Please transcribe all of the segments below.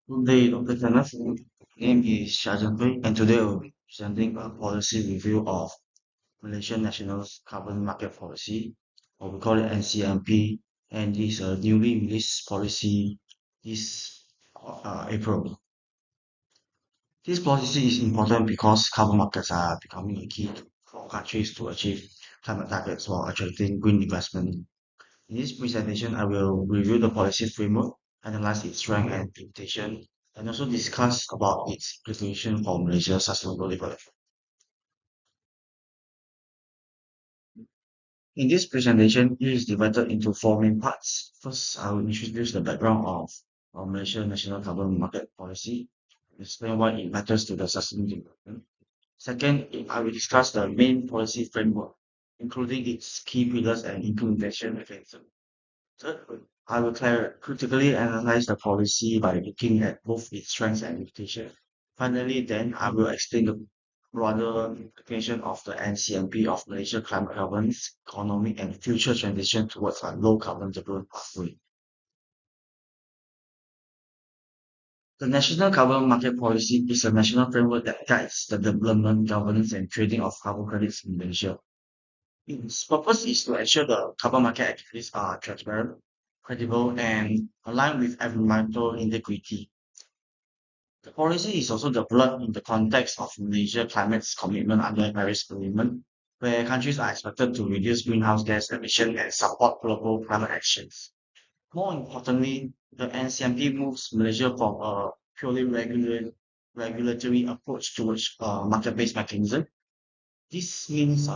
Good day, Dr. Kenneth. My name is CHEAHZHENHUI, and today we'll be presenting a policy review of Malaysian National Carbon Market Policy, or we call it NCMP, and this is a newly released policy this April. This policy is important because carbon markets are becoming a key for countries to achieve climate targets while attracting green investment. In this presentation, I will review the policy framework, analyze its strength and limitation, and also discuss about its implication for Malaysia's sustainable development. In this presentation, it is divided into four main parts. First, I will introduce the background of our Malaysian National Carbon Market Policy, explain why it matters to the sustainable development. Second, I will discuss the main policy framework, including its key pillars and implementation mechanism. Third, I will critically analyze the policy by looking at both its strengths and limitations. Finally, then I will explain the broader implication of the NCMP of Malaysia climate governance, economic and future transition towards a low carbon development pathway. The National Carbon Market Policy is a national framework that guides the development, governance, and trading of carbon credits in Malaysia. Its purpose is to ensure the carbon market activities are transparent, credible, and aligned with environmental integrity. The policy is also developed in the context of Malaysia climate's commitment under the Paris Agreement, where countries are expected to reduce greenhouse gas emissions and support global climate actions. More importantly, the NCMP moves Malaysia from a purely regulatory approach towards a market-based mechanism. This means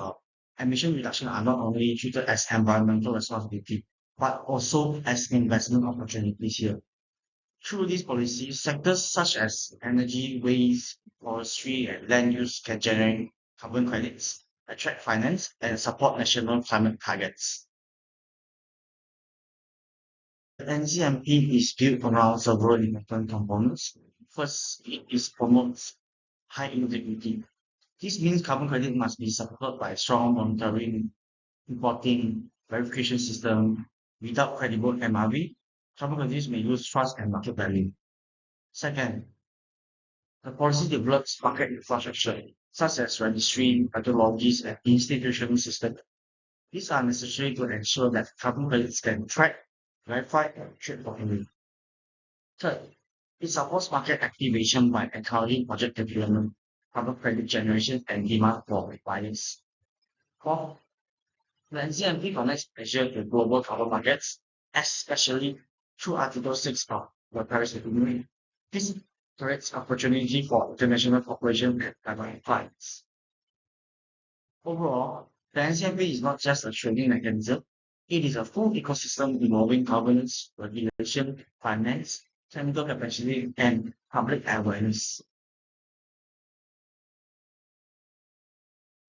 emission reduction are not only treated as environmental responsibility, but also as investment opportunities here. Through these policies, sectors such as energy, waste, forestry, and land use can generate carbon credits, attract finance, and support national climate targets. The NCMP is built around several important components. First, promotes high integrity. This means carbon credit must be supported by strong monitoring, reporting, verification system. Without credible MRV, carbon credits may lose trust and market value. Second, the policy develops market infrastructure, such as registry, methodologies, and institutional systems. These are necessary to ensure that carbon credits can track, verify, and trade properly. Third, it supports market activation by encouraging project development, carbon credit generation, and demand for buyers. Fourth, the NCMP connects Asia to global carbon markets, especially through Article 6 of the Paris Agreement. This creates opportunity for international cooperation and climate finance. Overall, the NCMP is not just a trading mechanism, it is a full ecosystem involving governance, regulation, finance, technical capacity, and public awareness.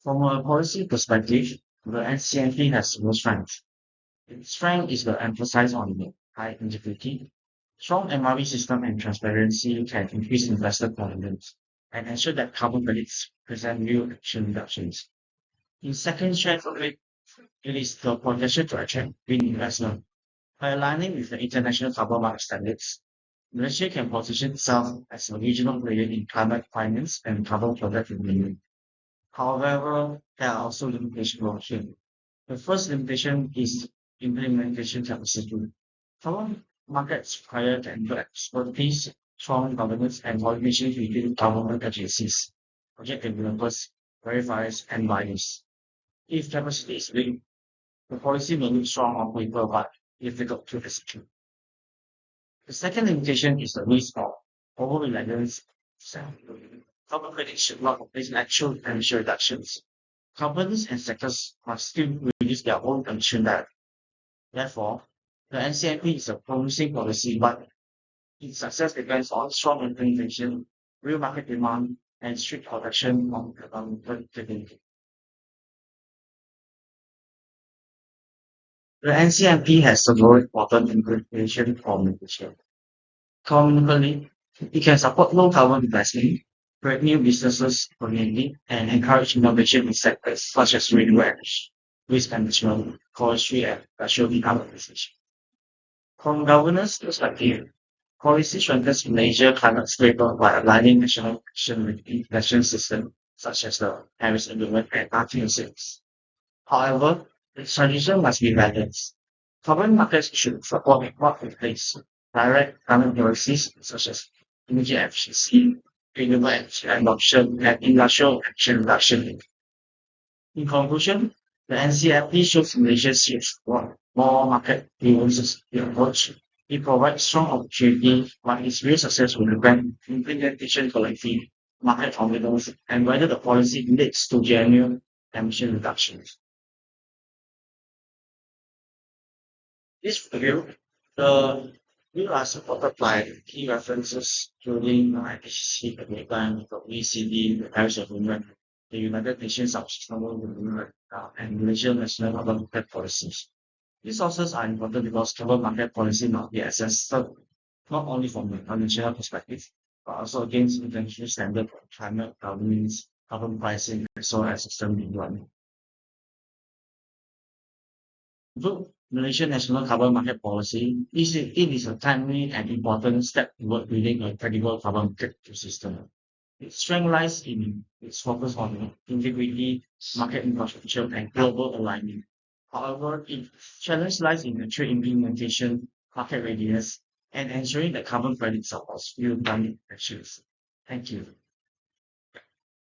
From a policy perspective, the NCMP has no strength. Its strength is the emphasis on the high integrity. Strong MRV system and transparency can increase investor confidence and ensure that carbon credits present real action reductions. In second strength of it, it is the potential to attract green investment. By aligning with the international carbon market standards, Malaysia can position itself as a regional player in climate finance and carbon product renewal. However, there are also limitations here. The first limitation is implementation capacity. Carbon markets require technical expertise, strong governance, and coordination between government agencies, project developers, verifiers, and buyers. If capacity is weak, the policy may look strong on paper but difficult to execute. The second limitation is the risk of over-reliance. Carbon credits should not replace actual emission reductions. Companies and sectors must still reduce their own emission directly. Therefore, the NCMP is a promising policy, but its success depends on strong implementation, real market demand, and strict protection of environmental integrity. The NCMP has several important implications for Malaysia. Economically, it can support low carbon investment, create new businesses community, and encourage innovation in sectors such as renewable energy, waste management, forestry, and industrial decarbonization. From governance perspective, Policy strengthens Malaysia climate stable by aligning national action with international systems such as the Paris Agreement and RT6. However, its transition must be balanced. Carbon markets should support what replace direct carbon policies such as energy efficiency, renewable energy adoption, and industrial action reduction. In conclusion, the NCFP shows Malaysia seeks for more market-driven approach. It provides strong opportunity, but its real success will depend on implementation collective, market confidence, and whether the policy leads to genuine emission reductions. This review, the view are supported by key references including IPCC, the guideline, the OECD, the Paris Agreement, the United Nations Sustainable Development, and Malaysian national carbon market policies. These sources are important because carbon market policy must be assessed not only from a financial perspective, but also against international standard for climate governance, carbon pricing, as well as system development. Good Malaysian national carbon market policy it is a timely and important step toward building a credible carbon market system. Its strength lies in its focus on integrity, market infrastructure, and global alignment. However, its challenge lies in the trade implementation, market readiness, and ensuring that carbon credit supports real climate actions. Thank you.